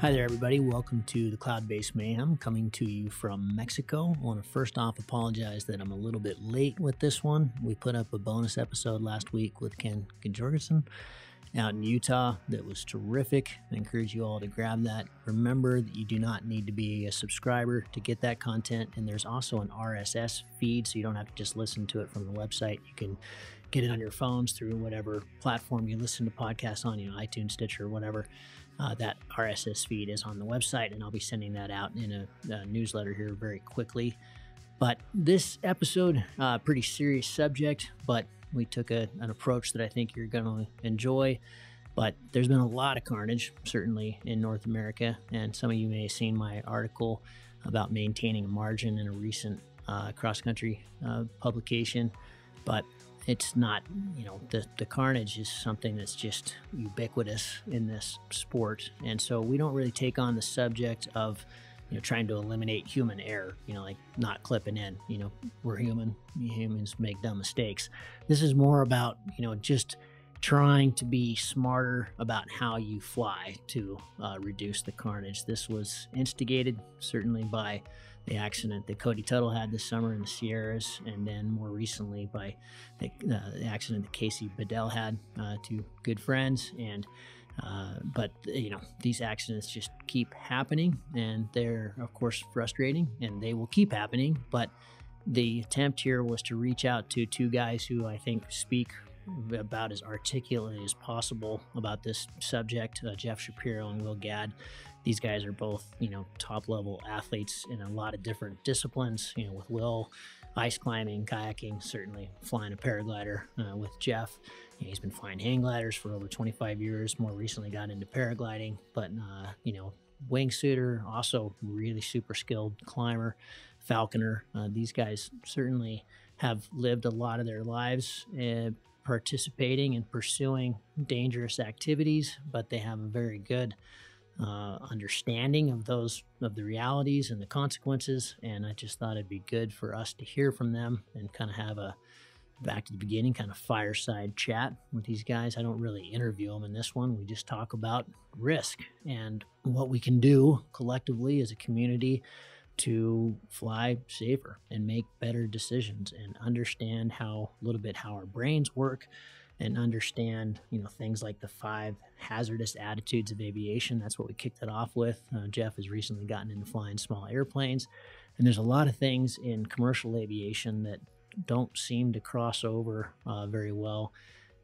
Hi there, everybody. Welcome to the Cloud-Based Mayhem, coming to you from Mexico. I want to first off apologize that I'm a little bit late with this one. We put up a bonus episode last week with Ken Jorgensen out in Utah that was terrific. I encourage you all to grab that. Remember that you do not need to be a subscriber to get that content, and there's also an RSS feed, so you don't have to just listen to it from the website. You can get it on your phones through whatever platform you listen to podcasts on, iTunes, Stitcher, whatever. That RSS feed is on the website, and I'll be sending that out in a newsletter here very quickly. But this episode, pretty serious subject, but we took an approach that I think you're going to enjoy. But there's been a lot of carnage, certainly in North America, and some of you may have seen my article about maintaining a margin in a recent cross-country publication. But it's not, the carnage is something that's just ubiquitous in this sport. And so we don't really take on the subject of, trying to eliminate human error, like not clipping in, we're human, humans make dumb mistakes. This is more about, just trying to be smarter about how you fly to reduce the carnage. This was instigated certainly by the accident that Cody Tuttle had this summer in the Sierras, and then more recently by the accident that Casey Bedell had, two good friends. And but these accidents just keep happening, and they're of course frustrating, and they will keep happening. But the attempt here was to reach out to two guys who I think speak about as articulately as possible about this subject, Jeff Shapiro and Will Gadd. These guys are both, top level athletes in a lot of different disciplines, with Will, ice climbing, kayaking, certainly flying a paraglider. With Jeff, he's been flying hang gliders for over 25 years, more recently got into paragliding, but, wingsuiter, also really super skilled climber, falconer. These guys certainly have lived a lot of their lives participating and pursuing dangerous activities, but they have a very good understanding of the realities and the consequences. And I just thought it'd be good for us to hear from them and kind of have a back to the beginning kind of fireside chat with these guys. I don't really interview them in this one. We just talk about risk and what we can do collectively as a community to fly safer and make better decisions and understand a little bit how our brains work, and understand, things like the 5 hazardous attitudes of aviation. That's what we kicked it off with. Jeff has recently gotten into flying small airplanes, and there's a lot of things in commercial aviation that don't seem to cross over very well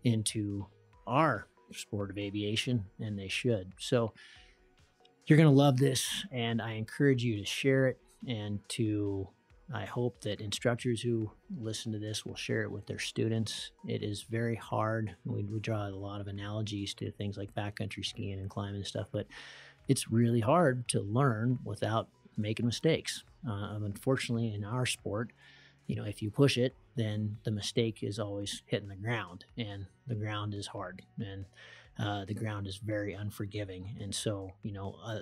into our sport of aviation, and they should. So you're going to love this, and I encourage you to share it, and I hope that instructors who listen to this will share it with their students. It is very hard. We draw a lot of analogies to things like backcountry skiing and climbing and stuff, but it's really hard to learn without making mistakes. Unfortunately, in our sport, if you push it, then the mistake is always hitting the ground, and the ground is hard, and the ground is very unforgiving. And so,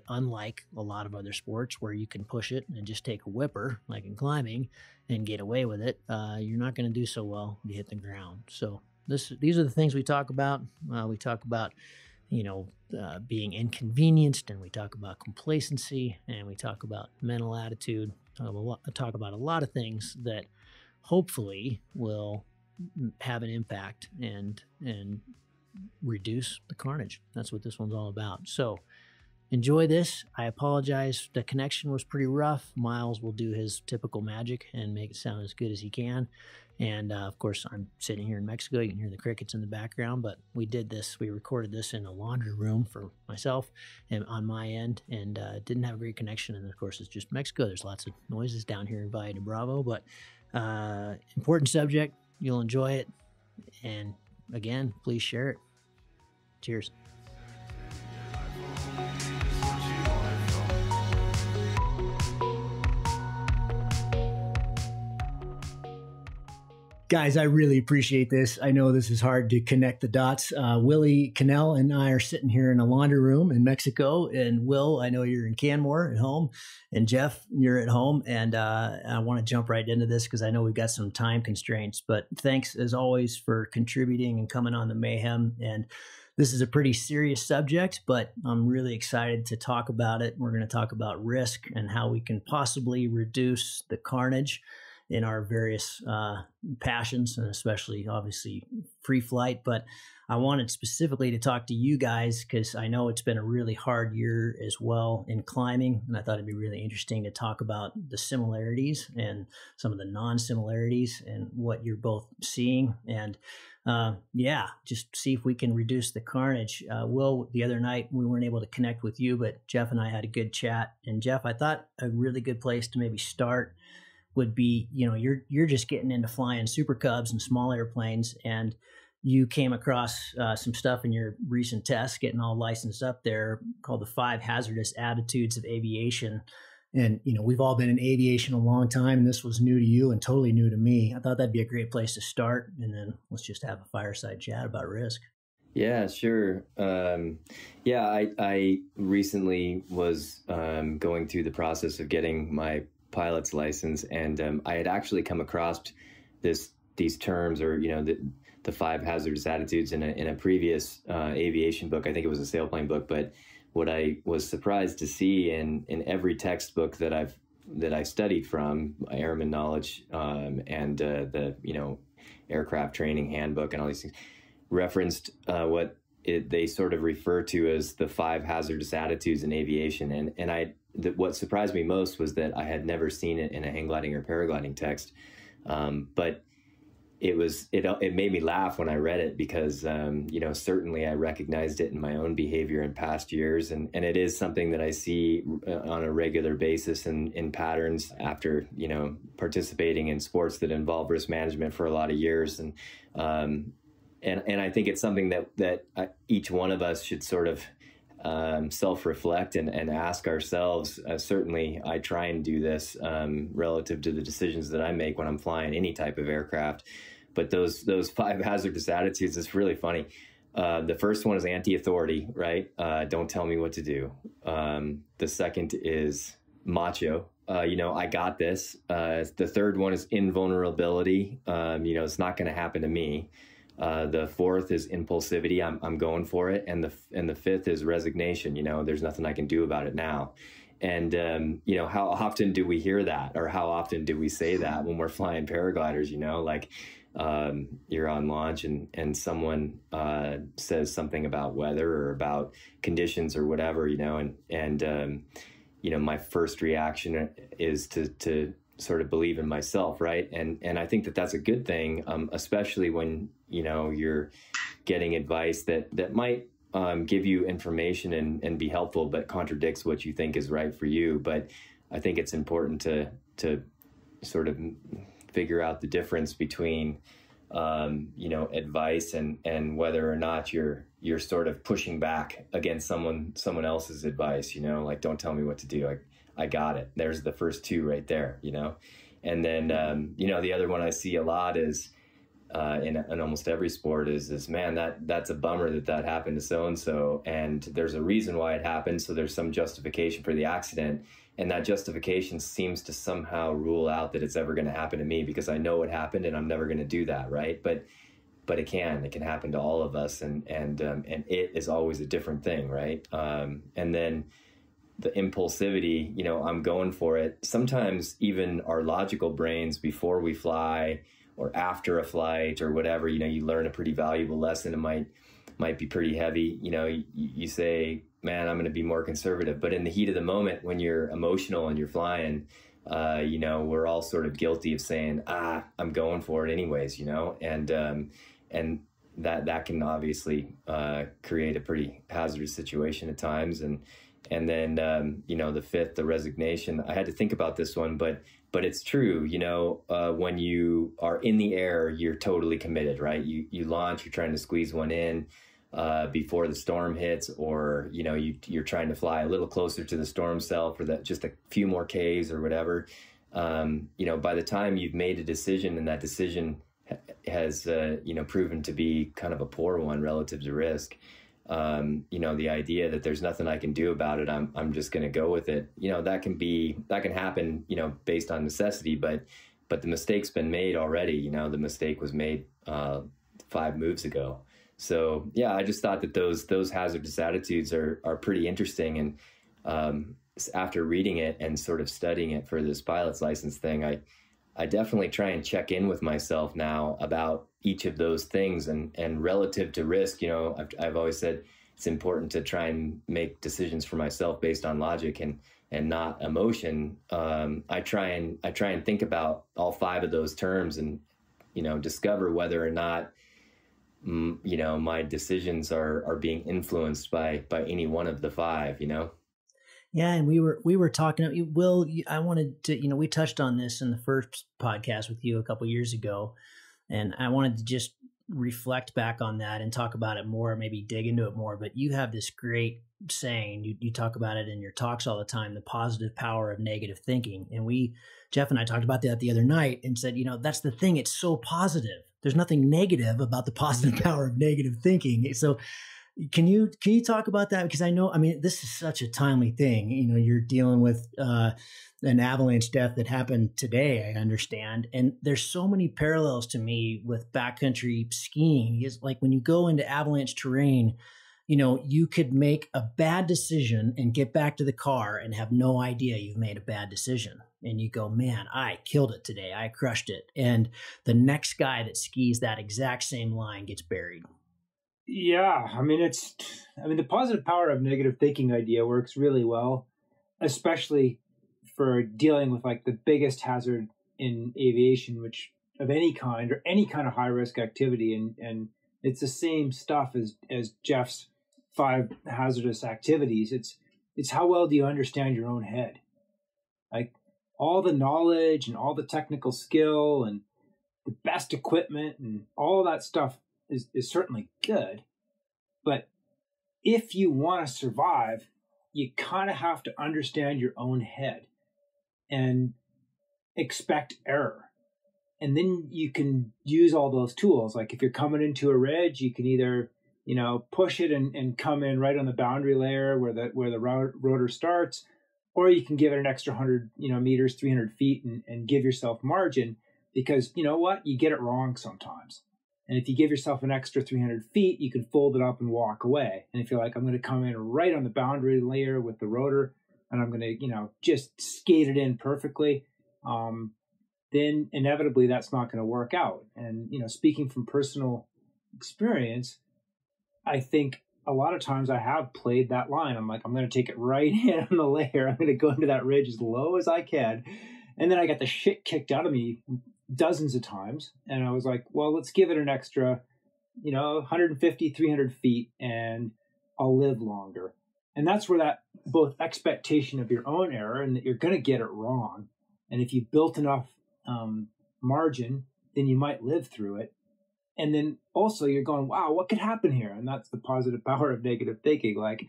unlike a lot of other sports where you can push it and just take a whipper, like in climbing, and get away with it, you're not going to do so well if you hit the ground. So these are the things we talk about. We talk about, being inconvenienced, and we talk about complacency, and we talk about mental attitude. Talk about a lot of things that hopefully will have an impact and reduce the carnage. That's what this one's all about. So enjoy this. I apologize. The connection was pretty rough. Miles will do his typical magic and make it sound as good as he can. And of course, I'm sitting here in Mexico. You can hear the crickets in the background, but we recorded this in a laundry room for myself and on my end, and didn't have a great connection. And of course, it's just Mexico. There's lots of noises down here in Valle de Bravo, but important subject. You'll enjoy it. And again, please share it. Cheers. Guys, I really appreciate this. I know this is hard to connect the dots. Willie Cannell and I are sitting here in a laundry room in Mexico. And Will, I know you're in Canmore at home. And Jeff, you're at home. And I want to jump right into this because I know we've got some time constraints. But thanks, as always, for contributing and coming on the Mayhem. And This is a pretty serious subject, but I'm really excited to talk about it. We're going to talk about risk and how we can possibly reduce the carnage in our various passions, and especially, obviously, free flight. But I wanted specifically to talk to you guys because I know it's been a really hard year as well in climbing, and I thought it'd be really interesting to talk about the similarities and some of the non-similarities and what you're both seeing, and just see if we can reduce the carnage. Will, the other night we weren't able to connect with you, but Jeff and I had a good chat. And Jeff, I thought a really good place to maybe start would be, you're just getting into flying Super Cubs and small airplanes, and you came across some stuff in your recent tests, getting all licensed up there, called the 5 hazardous attitudes of aviation. And, we've all been in aviation a long time, and this was new to you and totally new to me. I thought that'd be a great place to start. And then let's just have a fireside chat about risk. Yeah, sure. I recently was going through the process of getting my pilot's license, and I had actually come across these terms, or, the 5 hazardous attitudes in a previous aviation book. I think it was a sailplane book, but what I was surprised to see in every textbook that I studied from, Airman Knowledge, and the aircraft training handbook and all these things, referenced what they sort of refer to as the 5 hazardous attitudes in aviation. And what surprised me most was that I had never seen it in a hang gliding or paragliding text, but it made me laugh when I read it because, certainly I recognized it in my own behavior in past years. And it is something that I see on a regular basis in patterns after, participating in sports that involve risk management for a lot of years. And I think it's something that each one of us should sort of self-reflect and ask ourselves. Certainly, I try and do this relative to the decisions that I make when I'm flying any type of aircraft. But those 5 hazardous attitudes is really funny. The first one is anti-authority, right? Don't tell me what to do. The second is macho. I got this. The third one is invulnerability. It's not going to happen to me. The fourth is impulsivity. I'm going for it. And the fifth is resignation. There's nothing I can do about it now. And, how often do we hear that, or how often do we say that when we're flying paragliders, you're on launch and someone says something about weather or about conditions or whatever, my first reaction is to sort of believe in myself, right? And I think that that's a good thing, especially when, you're getting advice that might give you information and be helpful, but contradicts what you think is right for you. But I think it's important to sort of figure out the difference between, advice and whether or not you're sort of pushing back against someone else's advice, like, don't tell me what to do. I got it. There's the first two right there, And then, the other one I see a lot is, in almost every sport is man, that's a bummer that happened to so-and-so, and there's a reason why it happened. So there's some justification for the accident, and that justification seems to somehow rule out that it's ever going to happen to me because I know it happened and I'm never going to do that. Right. But it can happen to all of us. And it is always a different thing. Right. And then the impulsivity, I'm going for it. Sometimes even our logical brains before we fly or after a flight or whatever, you learn a pretty valuable lesson. It might be pretty heavy. You say, man, I'm going to be more conservative. But in the heat of the moment, when you're emotional and you're flying, we're all sort of guilty of saying, I'm going for it anyways, and that can obviously create a pretty hazardous situation at times. And then, the fifth, the resignation, I had to think about this one, but it's true. When you are in the air, you're totally committed, right? You launch, you're trying to squeeze one in before the storm hits, or, you're trying to fly a little closer to the storm cell for that, just a few more Ks or whatever. By the time you've made a decision and that decision has, proven to be kind of a poor one relative to risk, the idea that there's nothing I can do about it, I'm just going to go with it. That can happen, based on necessity, but the mistake's been made already. The mistake was made 5 moves ago. So yeah, I just thought that those hazardous attitudes are pretty interesting. And after reading it and sort of studying it for this pilot's license thing, I definitely try and check in with myself now about each of those things, and relative to risk. I've always said it's important to try and make decisions for myself based on logic and not emotion. I try and think about all five of those terms, and discover whether or not my decisions are being influenced by any one of the five. Yeah, and we were talking. Will, I wanted to, we touched on this in the first podcast with you a couple years ago, and I wanted to just reflect back on that and talk about it more, maybe dig into it more. But you have this great saying, you talk about it in your talks all the time, the positive power of negative thinking. And Jeff and I talked about that the other night and said, that's the thing. It's so positive. There's nothing negative about the positive power of negative thinking. So can you talk about that? Because this is such a timely thing. You're dealing with an avalanche death that happened today, I understand. And there's so many parallels to me with backcountry skiing. Is like when you go into avalanche terrain, you could make a bad decision and get back to the car and have no idea you've made a bad decision. And you go, man, I killed it today. I crushed it. And the next guy that skis that exact same line gets buried. Yeah, the positive power of negative thinking idea works really well, especially for dealing with like the biggest hazard in aviation, which of any kind or any kind of high risk activity. And it's the same stuff as Jeff's 5 hazardous activities. It's how well do you understand your own head? Like all the knowledge and all the technical skill and the best equipment and all that stuff is certainly good. But if you want to survive, you kind of have to understand your own head and expect error. And then you can use all those tools. Like if you're coming into a ridge, you can either, push it and come in right on the boundary layer where the rotor starts, or you can give it an extra 100, meters, 300 feet and give yourself margin, because you know what? You get it wrong sometimes. And if you give yourself an extra 300 feet, you can fold it up and walk away. And if you're like, I'm going to come in right on the boundary layer with the rotor and I'm going to, just skate it in perfectly, then inevitably that's not going to work out. And, speaking from personal experience, I think a lot of times I have played that line. I'm like, I'm going to take it right in on the layer. I'm going to go into that ridge as low as I can. And then I got the shit kicked out of me dozens of times. And I was like, well, let's give it an extra, 150, 300 feet and I'll live longer. And that's where that both expectation of your own error and that you're going to get it wrong. And if you built enough margin, then you might live through it. And then also you're going, wow, what could happen here? And that's the positive power of negative thinking. Like,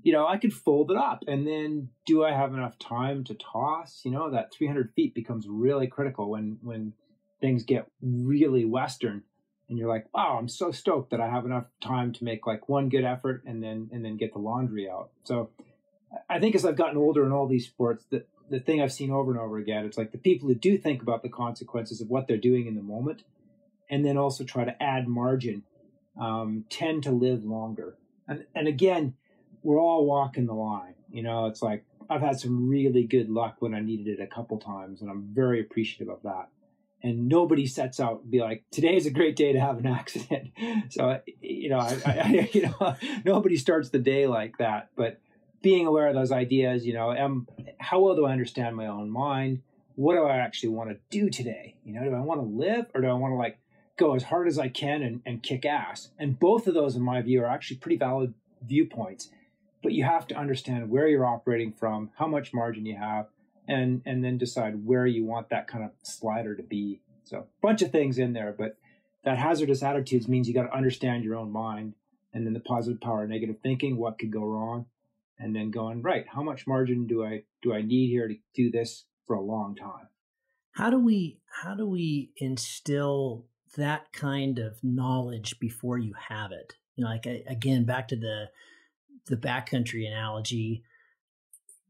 I could fold it up and then do I have enough time to toss? That 300 feet becomes really critical when things get really Western and you're like, wow, I'm so stoked that I have enough time to make like one good effort and then get the laundry out. So I think as I've gotten older in all these sports, the thing I've seen over and over again, it's like the people who do think about the consequences of what they're doing in the moment and then also try to add margin tend to live longer. And again, we're all walking the line. It's like I've had some really good luck when I needed it a couple times, and I'm very appreciative of that. And nobody sets out and be like, today's a great day to have an accident. So, nobody starts the day like that. But being aware of those ideas, how well do I understand my own mind? What do I actually want to do today? Do I want to live or do I want to like go as hard as I can and kick ass? And both of those, in my view, are actually pretty valid viewpoints. But you have to understand where you're operating from, how much margin you have, and then decide where you want that kind of slider to be. So a bunch of things in there, but that hazardous attitudes means you got to understand your own mind, and then the positive power of negative thinking, what could go wrong, and then going, right, how much margin do I need here to do this for a long time? How do we instill that kind of knowledge before you have it? Again, back to the backcountry analogy.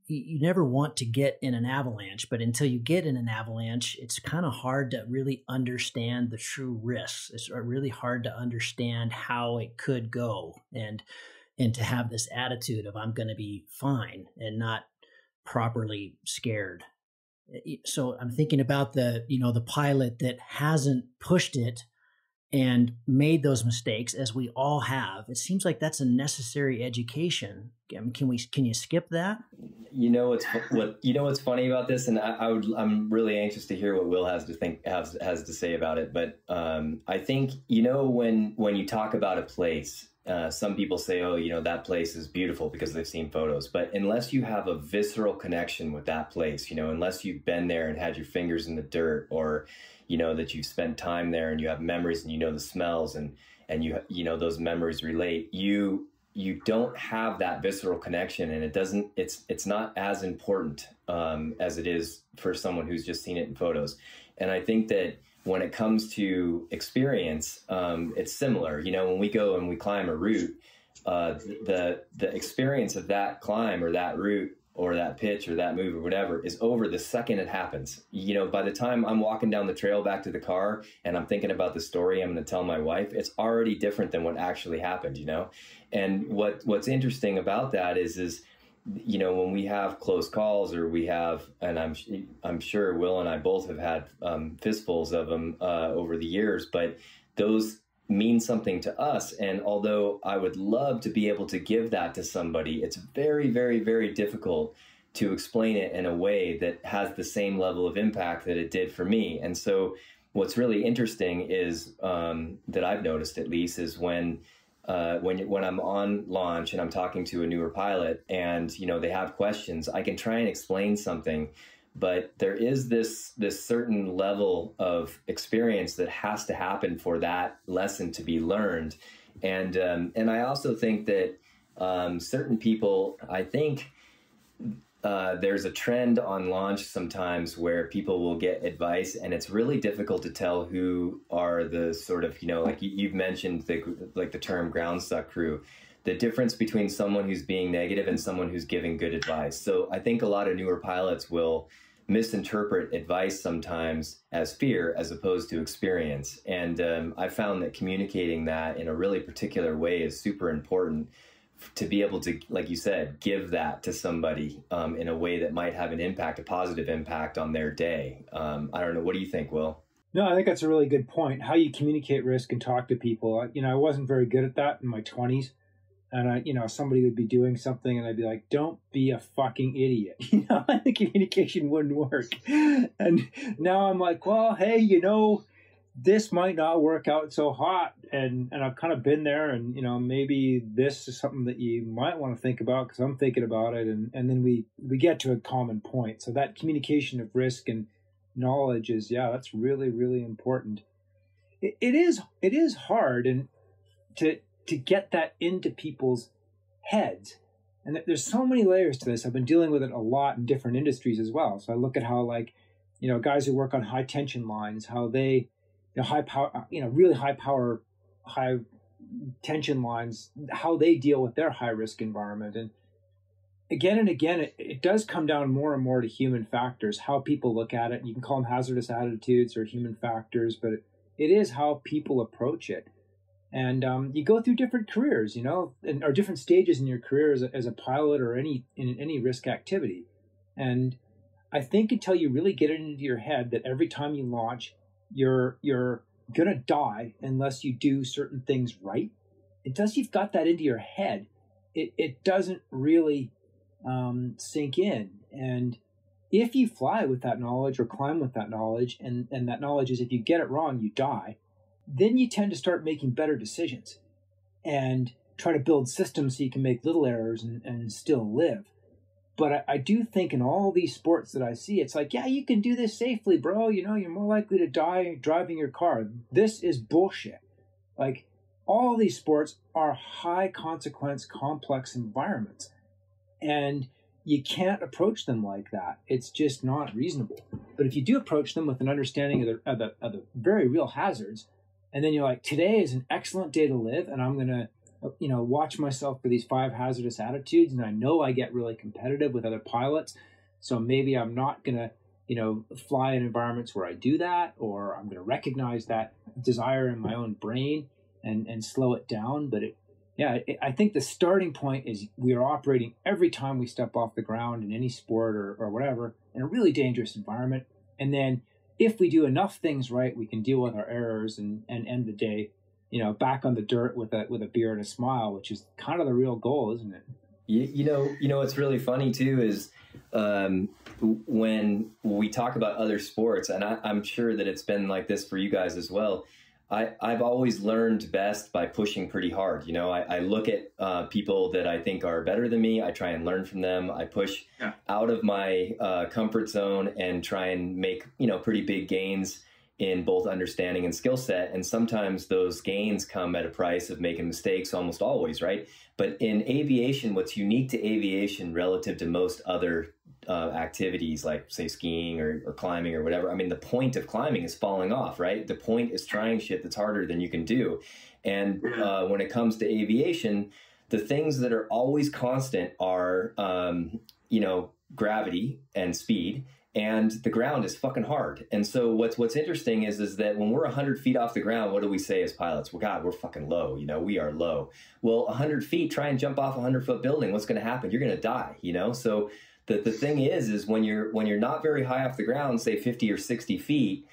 you never want to get in an avalanche, but until you get in an avalanche, it's kind of hard to really understand the true risks. It's really hard to understand how it could go, and to have this attitude of I'm going to be fine and not properly scared. So I'm thinking about the pilot that hasn't pushed it and made those mistakes, as we all have. It seems like that's a necessary education. Can you skip that? What's funny about this, and I'm really anxious to hear what Will has to say about it. But I think when you talk about a place, some people say, oh, that place is beautiful because they've seen photos. But unless you have a visceral connection with that place, unless you've been there and had your fingers in the dirt, or that you've spent time there and you have memories and the smells and those memories relate, you don't have that visceral connection, and it's not as important as it is for someone who's just seen it in photos. And I think that when it comes to experience, it's similar. When we go and we climb a route, the experience of that climb or that route or that pitch or that move or whatever is over the second it happens. By the time I'm walking down the trail back to the car and I'm thinking about the story I'm going to tell my wife, it's already different than what actually happened, And what's interesting about that is when we have close calls, or we have, and I'm sure Will and I both have had fistfuls of them over the years, but those mean something to us. And although I would love to be able to give that to somebody, it's very, very, very difficult to explain it in a way that has the same level of impact that it did for me. And so what's really interesting is that I've noticed, at least, is when I'm on launch and I'm talking to a newer pilot and, they have questions, I can try and explain something, but there is this certain level of experience that has to happen for that lesson to be learned. And I also think that certain people, I think there's a trend on launch sometimes where people will get advice, and it's really difficult to tell who are the sort of, like you've mentioned, the term ground suck crew, the difference between someone who's being negative and someone who's giving good advice. So I think a lot of newer pilots will misinterpret advice sometimes as fear as opposed to experience. And I found that communicating that in a really particular way is super important, to be able to, like you said, give that to somebody in a way that might have an impact, a positive impact on their day. I don't know. What do you think, Will? No, I think that's a really good point. How you communicate risk and talk to people. I wasn't very good at that in my 20s. And somebody would be doing something and I'd be like, don't be a fucking idiot. The communication wouldn't work. And now I'm like, well, hey, this might not work out so hot. And I've kind of been there, and, maybe this is something that you might want to think about because I'm thinking about it. And then we get to a common point. So that communication of risk and knowledge is, that's really, really important. It is hard and to get that into people's heads. And there's so many layers to this. I've been dealing with it a lot in different industries as well. So I look at how, guys who work on high tension lines, how they, high power, really high power, high tension lines, how they deal with their high risk environment. And again, it does come down more and more to human factors, how people look at it. You can call them hazardous attitudes or human factors, but it is how people approach it. And you go through different careers, or different stages in your career as a pilot or in any risk activity. And I think until you really get it into your head that every time you launch, you're going to die unless you do certain things right, until you've got that into your head, it doesn't really sink in. And if you fly with that knowledge or climb with that knowledge, and that knowledge is if you get it wrong, you die, then you tend to start making better decisions and try to build systems so you can make little errors and still live. But I do think in all these sports that I see, it's like, you can do this safely, bro. You're more likely to die driving your car. This is bullshit. Like, all these sports are high consequence, complex environments. And you can't approach them like that. It's just not reasonable. But if you do approach them with an understanding of the very real hazards, and then you're like, today is an excellent day to live, and I'm going to watch myself for these 5 hazardous attitudes, and I know I get really competitive with other pilots. So maybe I'm not going to, fly in environments where I do that, or I'm going to recognize that desire in my own brain and slow it down. But I think the starting point is we are operating every time we step off the ground in any sport or whatever in a really dangerous environment. And then if we do enough things right, we can deal with our errors and end the day, back on the dirt with a beer and a smile, which is kind of the real goal, isn't it? What's really funny too is when we talk about other sports, and I'm sure that it's been like this for you guys as well. I've always learned best by pushing pretty hard. I look at people that I think are better than me. I try and learn from them. I push out of my comfort zone and try and make, pretty big gains in both understanding and skill set. And sometimes those gains come at a price of making mistakes, almost always, right? But in aviation, what's unique to aviation relative to most other activities like, say, skiing or climbing or whatever, I mean, the point of climbing is falling off, right? The point is trying shit that's harder than you can do. And when it comes to aviation, the things that are always constant are, gravity and speed. And the ground is fucking hard. And so what's interesting is that when we're 100 feet off the ground, what do we say as pilots? Well, God, we're fucking low. We are low. Well, 100 feet, try and jump off a 100-foot building. What's going to happen? You're going to die. So the thing is when you're not very high off the ground, say 50 or 60 feet,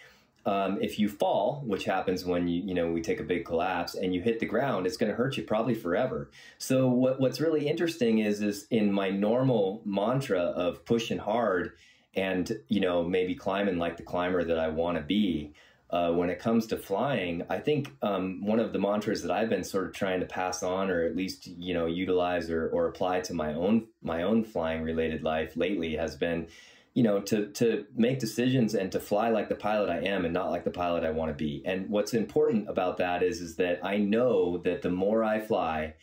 if you fall, which happens when we take a big collapse and you hit the ground, it's going to hurt you probably forever. So what's really interesting is in my normal mantra of pushing hard and, maybe climbing like the climber that I want to be, when it comes to flying, I think one of the mantras that I've been sort of trying to pass on, or at least, utilize or apply to my own flying related life lately has been, to make decisions and to fly like the pilot I am and not like the pilot I want to be. And what's important about that is that I know that the more I fly,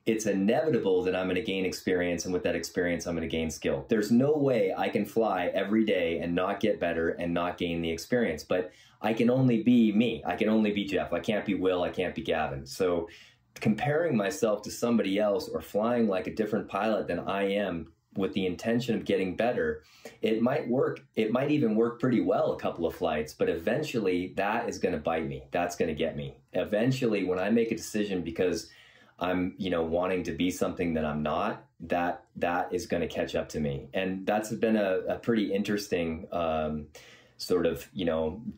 it's inevitable that I'm going to gain experience, and with that experience, I'm going to gain skill. There's no way I can fly every day and not get better and not gain the experience, but I can only be me. I can only be Jeff. I can't be Will. I can't be Gavin. So comparing myself to somebody else or flying like a different pilot than I am with the intention of getting better, it might work. It might even work pretty well a couple of flights, but eventually that is going to bite me. That's going to get me. Eventually, when I make a decision because I'm, wanting to be something that I'm not, that is going to catch up to me. And that's been a pretty interesting sort of,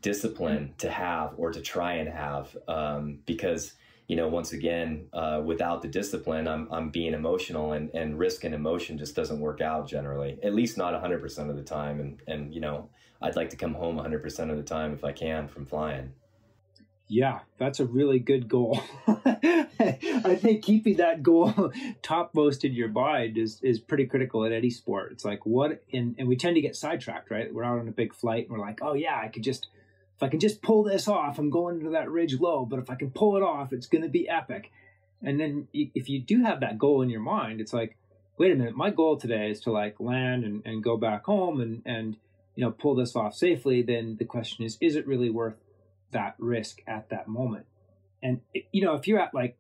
discipline to have or to try and have, because, once again, without the discipline, I'm being emotional, and risk and emotion just doesn't work out generally, at least not 100% of the time. And I'd like to come home 100% of the time if I can from flying. Yeah, that's a really good goal. I think keeping that goal topmost in your mind is pretty critical at any sport. It's like and we tend to get sidetracked, right? We're out on a big flight and we're like, oh yeah, if I can just pull this off, I'm going to that ridge low, but if I can pull it off, it's going to be epic. And then if you do have that goal in your mind, it's like, wait a minute, my goal today is to like land and go back home and pull this off safely. Then the question is it really worth that risk at that moment? And if you're at like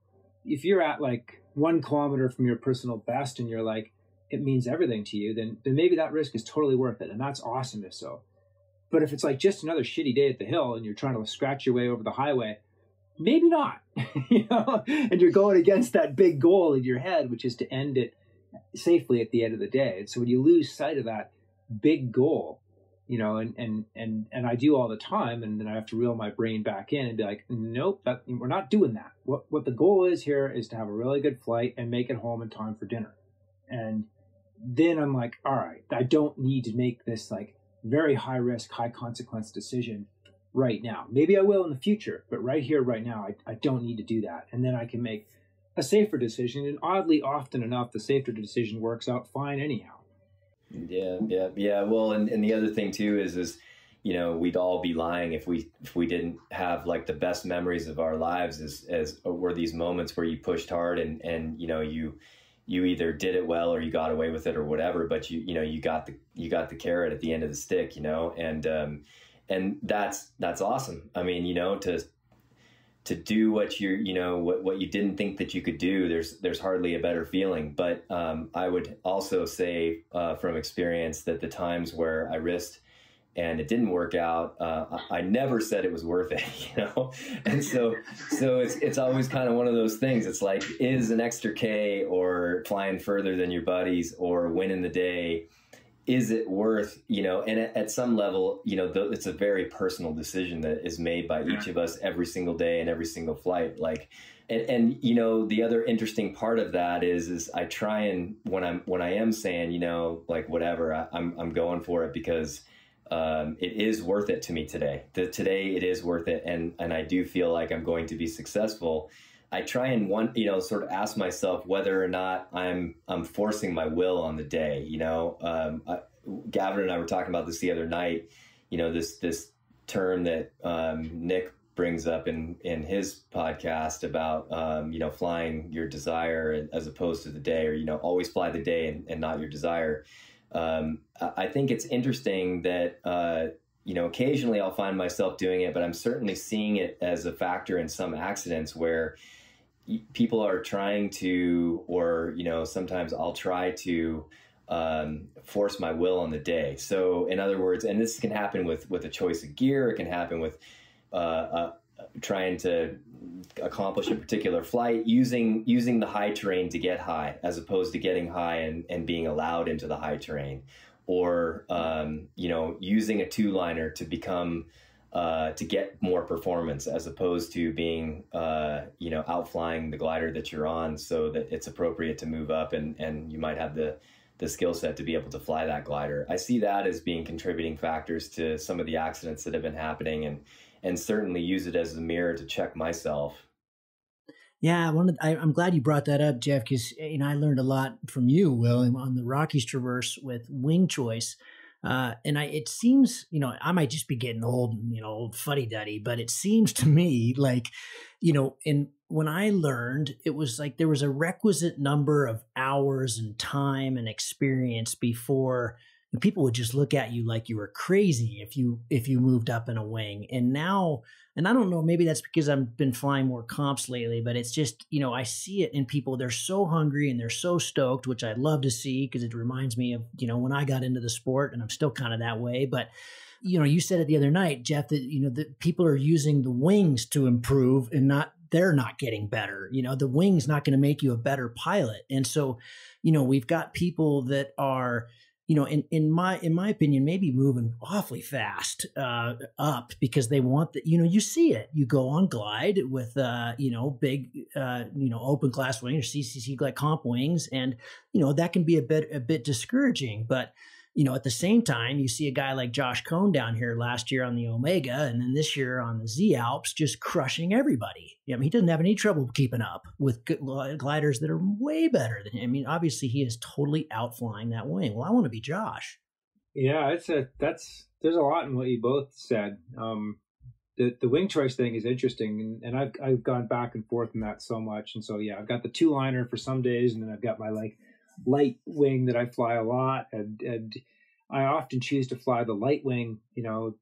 1 kilometer from your personal best and you're like, it means everything to you, then maybe that risk is totally worth it, and that's awesome if so. But if it's like just another shitty day at the hill and you're trying to scratch your way over the highway, maybe not. And you're going against that big goal in your head, which is to end it safely at the end of the day. And so when you lose sight of that big goal, and I do all the time, and then I have to reel my brain back in and be like, nope, we're not doing that. What the goal is here is to have a really good flight and make it home in time for dinner. And then I'm like, all right, I don't need to make this like very high risk, high consequence decision right now. Maybe I will in the future, but right here, right now, I don't need to do that. And then I can make a safer decision. And oddly, often enough, the safer decision works out fine anyhow. Yeah. Well, and the other thing too is we'd all be lying if we didn't have like the best memories of our lives as were these moments where you pushed hard and you either did it well or you got away with it or whatever, but you got the carrot at the end of the stick, and that's awesome. I mean, do what what you didn't think that you could do, there's hardly a better feeling. But I would also say from experience that the times where I risked and it didn't work out, I never said it was worth it, And so it's always kind of one of those things. It's like, is an extra K or flying further than your buddies or winning the day, is it worth, and at some level, it's a very personal decision that is made by each of us every single day and every single flight. Like, and the other interesting part of that is I try and when I am saying, like whatever, I'm going for it because it is worth it to me today. Today it is worth it, and I do feel like I'm going to be successful. I try and sort of ask myself whether or not I'm forcing my will on the day. Gavin and I were talking about this the other night. This term that Nick brings up in his podcast about flying your desire as opposed to the day, or always fly the day and not your desire. I think it's interesting that, occasionally I'll find myself doing it, but I'm certainly seeing it as a factor in some accidents where people are trying to, or, sometimes I'll try to force my will on the day. So in other words, and this can happen with a choice of gear, it can happen with trying to accomplish a particular flight, using the high terrain to get high, as opposed to getting high and being allowed into the high terrain, or using a two-liner to become to get more performance, as opposed to being outflying the glider that you're on, so that it's appropriate to move up and you might have the skill set to be able to fly that glider. I see that as being contributing factors to some of the accidents that have been happening, and certainly use it as a mirror to check myself. Yeah, I'm glad you brought that up, Jeff, because I learned a lot from you, Will, on the Rockies Traverse with wing choice. It seems, I might just be getting old, old fuddy-duddy, but it seems to me like, when I learned, it was like there was a requisite number of hours and time and experience before people would just look at you like you were crazy if you moved up in a wing. And now, and I don't know, maybe that's because I've been flying more comps lately, but it's just, I see it in people. They're so hungry and they're so stoked, which I love to see because it reminds me of, when I got into the sport, and I'm still kind of that way. But, you said it the other night, Jeff, that, that people are using the wings to improve and they're not getting better. The wing's not going to make you a better pilot. And so, we've got people that are, in my opinion, maybe moving awfully fast up because they want that. You see it. You go on glide with big open class wings or CCC like comp wings, and that can be a bit discouraging. But at the same time, you see a guy like Josh Cohn down here last year on the Omega, and then this year on the Z Alps, just crushing everybody. He doesn't have any trouble keeping up with gliders that are way better than him. Obviously, he is totally outflying that wing. Well, I want to be Josh. Yeah, there's a lot in what you both said. The wing choice thing is interesting, and I've gone back and forth in that so much. And so yeah, I've got the two-liner for some days, and then I've got my light wing that I fly a lot, and I often choose to fly the light wing,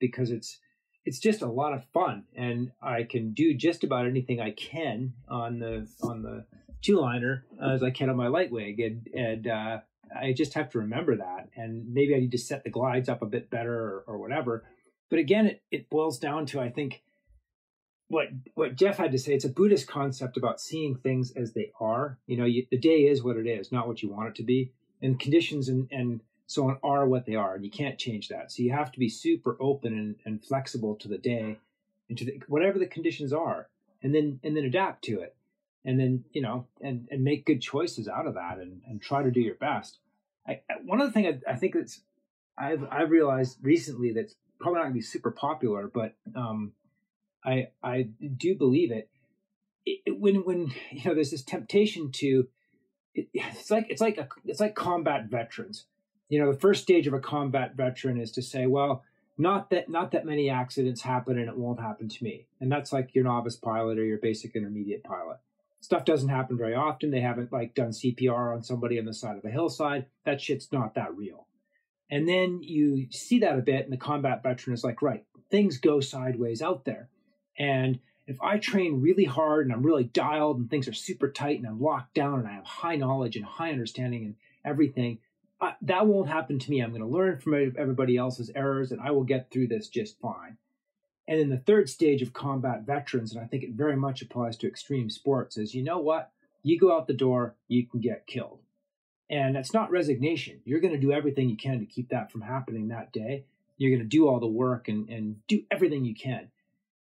because it's just a lot of fun, and I can do just about anything I can on the two-liner as I can on my light wing, and I just have to remember that, and maybe I need to set the glides up a bit better or whatever. But again, it boils down to, I think, what Jeff had to say. It's a Buddhist concept about seeing things as they are. The day is what it is, not what you want it to be. And conditions and so on are what they are, and you can't change that. So you have to be super open and flexible to the day and to whatever the conditions are, and then adapt to it, and then and make good choices out of that, and try to do your best. One other thing I think that's I've realized recently that's probably not going to be super popular, but I do believe it. When there's this temptation to, it's like combat veterans. The first stage of a combat veteran is to say, well, not that many accidents happen and it won't happen to me. And that's like your novice pilot or your basic intermediate pilot. Stuff doesn't happen very often. They haven't done CPR on somebody on the side of a hillside. That shit's not that real. And then you see that a bit, and the combat veteran is like, right, things go sideways out there. And If I train really hard and I'm really dialed and things are super tight and I'm locked down and I have high knowledge and high understanding and everything, that won't happen to me. I'm going to learn from everybody else's errors and I will get through this just fine. And then the third stage of combat veterans, and I think it very much applies to extreme sports, is, you know what? You go out the door, you can get killed. And that's not resignation. You're going to do everything you can to keep that from happening that day. You're going to do all the work and do everything you can.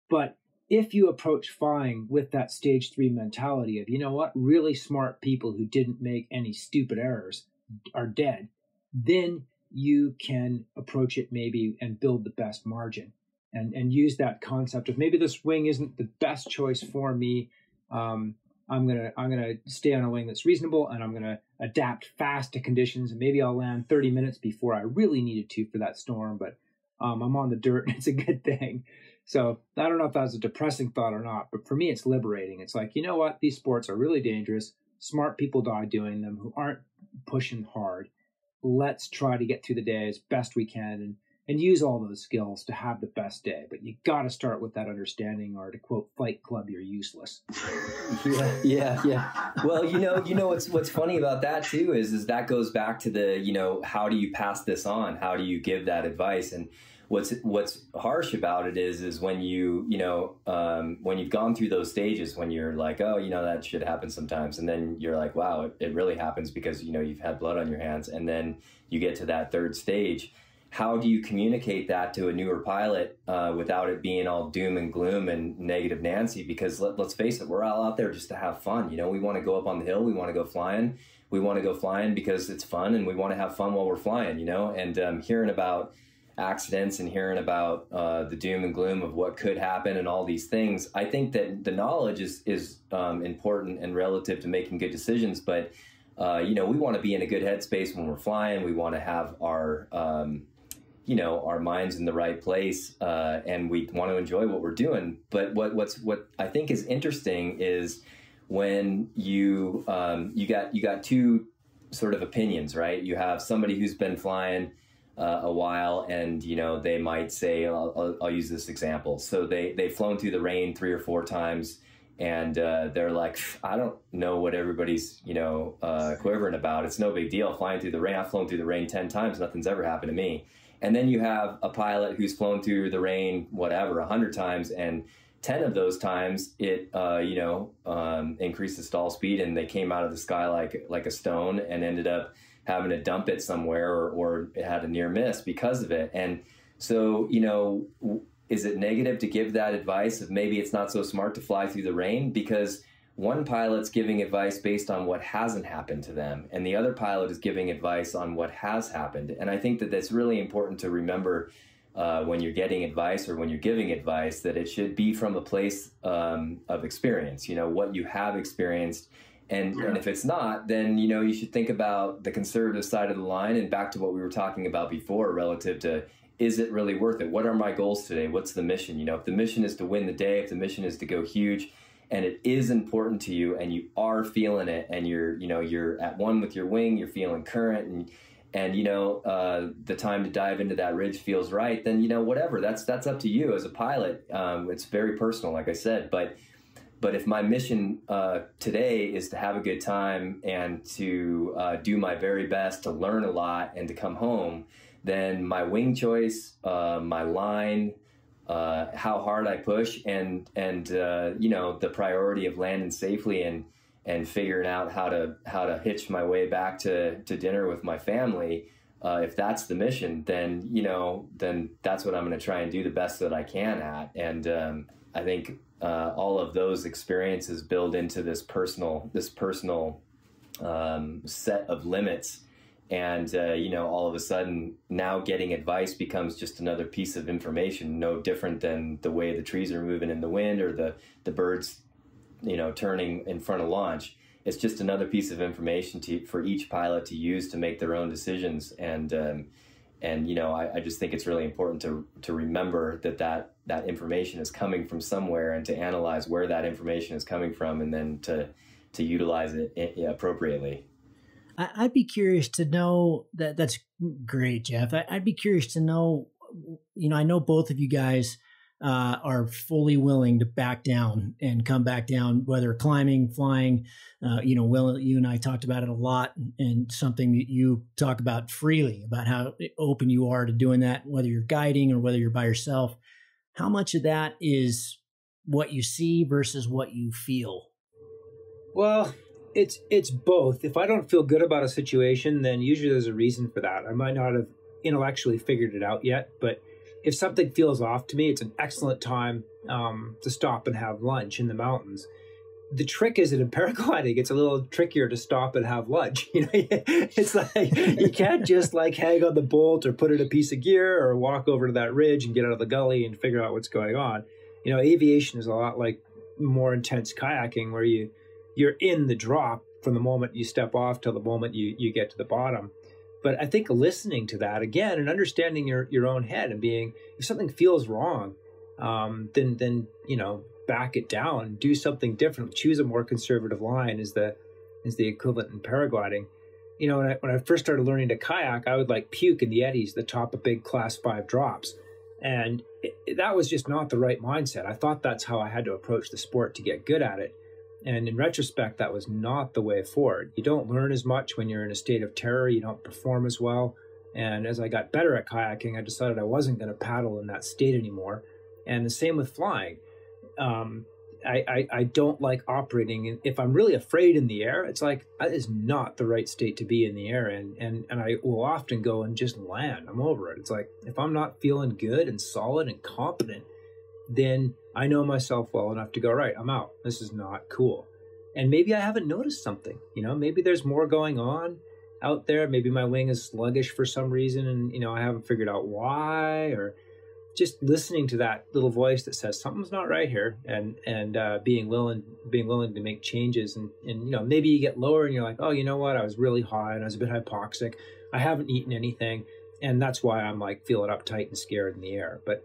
But if you approach flying with that stage 3 mentality of, you know what, really smart people who didn't make any stupid errors are dead, then you can approach it maybe and build the best margin. And use that concept of maybe this wing isn't the best choice for me. I'm gonna stay on a wing that's reasonable, and I'm gonna adapt fast to conditions. And maybe I'll land 30 minutes before I really needed to for that storm, but I'm on the dirt, and it's a good thing. So I don't know if that's a depressing thought or not, but for me, it's liberating. It's like, you know what? These sports are really dangerous. Smart people die doing them who aren't pushing hard. Let's try to get through the day as best we can and use all those skills to have the best day. But you got to start with that understanding, or to quote Fight Club, you're useless. Yeah. Well, you know what's funny about that too is that goes back to the, how do you pass this on? How do you give that advice? And what's harsh about it is when when you've gone through those stages, when you're like, oh, that should happen sometimes. And then you're like, wow, it really happens because, you've had blood on your hands. And then you get to that third stage. How do you communicate that to a newer pilot without it being all doom and gloom and negative Nancy? Because let's face it, we're all out there just to have fun. We want to go up on the hill. We want to go flying. We want to go flying because it's fun, and we want to have fun while we're flying, and hearing about accidents and hearing about the doom and gloom of what could happen and all these things. I think that the knowledge is important and relative to making good decisions. But, we want to be in a good headspace when we're flying. We want to have our minds in the right place, and we want to enjoy what we're doing. But what I think is interesting is when you got two sort of opinions, right? You have somebody who's been flying a while, and they might say, I'll use this example. So they've flown through the rain 3 or 4 times, and they're like, I don't know what everybody's quivering about. It's no big deal flying through the rain. I've flown through the rain 10 times. Nothing's ever happened to me. And then you have a pilot who's flown through the rain, 100 times, and 10 of those times it, increased the stall speed, and they came out of the sky like a stone and ended up having to dump it somewhere, or it had a near miss because of it. And so, is it negative to give that advice of maybe it's not so smart to fly through the rain? Because one pilot's giving advice based on what hasn't happened to them, and the other pilot is giving advice on what has happened. And I think that that's really important to remember when you're getting advice or when you're giving advice, that it should be from a place of experience, what you have experienced. And if it's not, then, you should think about the conservative side of the line, and back to what we were talking about before relative to, is it really worth it? What are my goals today? What's the mission? If the mission is to win the day, if the mission is to go huge, and it is important to you, and you are feeling it, and you're at one with your wing, you're feeling current, and the time to dive into that ridge feels right, then, whatever, that's up to you as a pilot. It's very personal, like I said, but if my mission today is to have a good time and to do my very best to learn a lot and to come home, then my wing choice, my line, how hard I push, and the priority of landing safely and figuring out how to hitch my way back to dinner with my family. If that's the mission, then that's what I'm going to try and do the best that I can at. And I think all of those experiences build into this personal set of limits. And, all of a sudden now getting advice becomes just another piece of information, no different than the way the trees are moving in the wind, or the birds, turning in front of launch. It's just another piece of information for each pilot to use to make their own decisions. And I just think it's really important to remember that information is coming from somewhere, and to analyze where that information is coming from, and then to utilize it appropriately. I'd be curious to know that's great, Jeff. I'd be curious to know, I know both of you guys are fully willing to back down and come back down, whether climbing, flying. Will, you and I talked about it a lot, and something that you talk about freely about how open you are to doing that, whether you're guiding or whether you're by yourself. How much of that is what you see versus what you feel? Well, it's both. If I don't feel good about a situation, then usually there's a reason for that. I might not have intellectually figured it out yet, but if something feels off to me, it's an excellent time to stop and have lunch in the mountains. The trick is that in paragliding, it's a little trickier to stop and have lunch. It's like you can't just like hang on the bolt or put in a piece of gear or walk over to that ridge and get out of the gully and figure out what's going on. Aviation is a lot like more intense kayaking, where you're in the drop from the moment you step off till the moment you get to the bottom. But I think listening to that again and understanding your own head and being, if something feels wrong, then back it down, do something different, choose a more conservative line is the equivalent in paragliding. When I first started learning to kayak, I would like puke in the eddies, the top of big class 5 drops. And that was just not the right mindset. I thought that's how I had to approach the sport to get good at it. And in retrospect, that was not the way forward. You don't learn as much when you're in a state of terror. You don't perform as well. And as I got better at kayaking, I decided I wasn't going to paddle in that state anymore. And the same with flying. I don't like operating. If I'm really afraid in the air, it's like, that is not the right state to be in the air. And I will often go and just land. I'm over it. It's like, if I'm not feeling good and solid and competent, then I know myself well enough to go, right, I'm out. This is not cool. And maybe I haven't noticed something, maybe there's more going on out there. Maybe my wing is sluggish for some reason and, I haven't figured out why, or just listening to that little voice that says something's not right here, and being willing to make changes. And maybe you get lower and you're like, oh, you know what? I was really high and I was a bit hypoxic. I haven't eaten anything. And that's why I'm like feeling uptight and scared in the air. But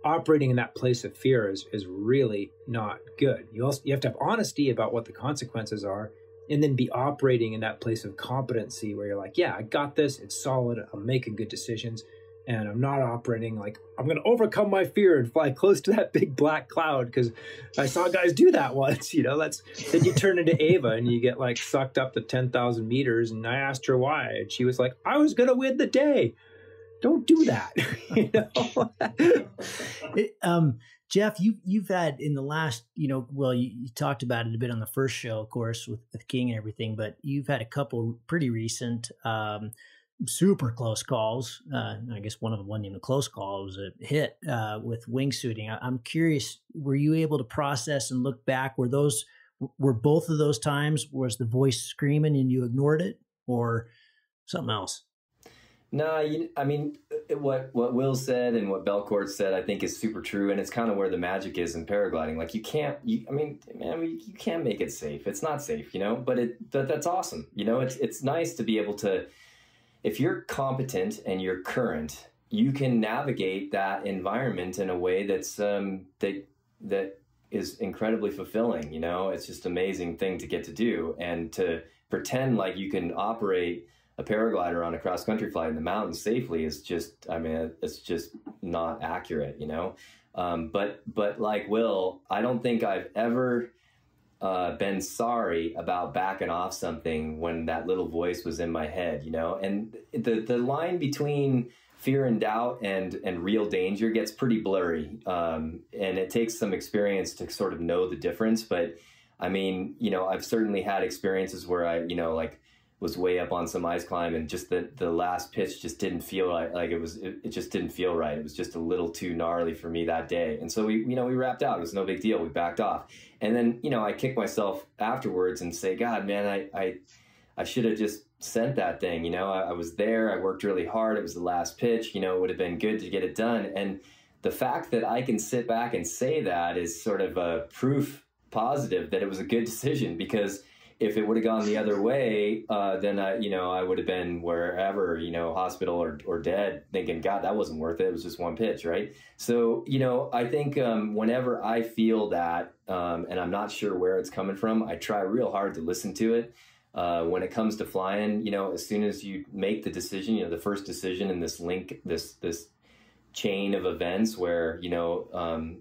operating in that place of fear is really not good. You have to have honesty about what the consequences are, and then be operating in that place of competency where you're like, yeah, I got this. It's solid. I'm making good decisions. And I'm not operating like I'm going to overcome my fear and fly close to that big black cloud, because I saw guys do that once. Then you turn into Ava and you get like sucked up to 10,000 meters. And I asked her why, and she was like, I was going to win the day. Don't do that. Jeff, you've had in the last, well, you talked about it a bit on the first show, of course, with King and everything, but you've had a couple pretty recent, super close calls. I guess one of them wasn't even a close call. It was a hit with wingsuiting. I'm curious, were you able to process and look back? Were both of those times, was the voice screaming and you ignored it, or something else? No, what Will said and what Belcourt said, I think is super true, and it's kind of where the magic is in paragliding. Like you can't make it safe. It's not safe, but that's awesome. It's nice to be able to, if you're competent and you're current, you can navigate that environment in a way that's that is incredibly fulfilling. It's just an amazing thing to get to do, and to pretend like you can operate a paraglider on a cross-country flight in the mountains safely is just, it's just not accurate, But like Will, I don't think I've ever been sorry about backing off something when that little voice was in my head, And the line between fear and doubt and real danger gets pretty blurry, and it takes some experience to sort of know the difference. But I've certainly had experiences where I, was way up on some ice climb, and just the last pitch just didn't feel like it just didn't feel right. It was just a little too gnarly for me that day. And so we wrapped out. It was no big deal. We backed off. And then, I kicked myself afterwards and say, God, man, I should have just sent that thing. I was there. I worked really hard. It was the last pitch. It would have been good to get it done. And the fact that I can sit back and say that is sort of a proof positive that it was a good decision, because if it would have gone the other way, then I would have been wherever, hospital or dead, thinking, God, that wasn't worth it. It was just one pitch, right? So, I think whenever I feel that, and I'm not sure where it's coming from, I try real hard to listen to it. When it comes to flying, as soon as you make the decision, the first decision in this link, this chain of events where,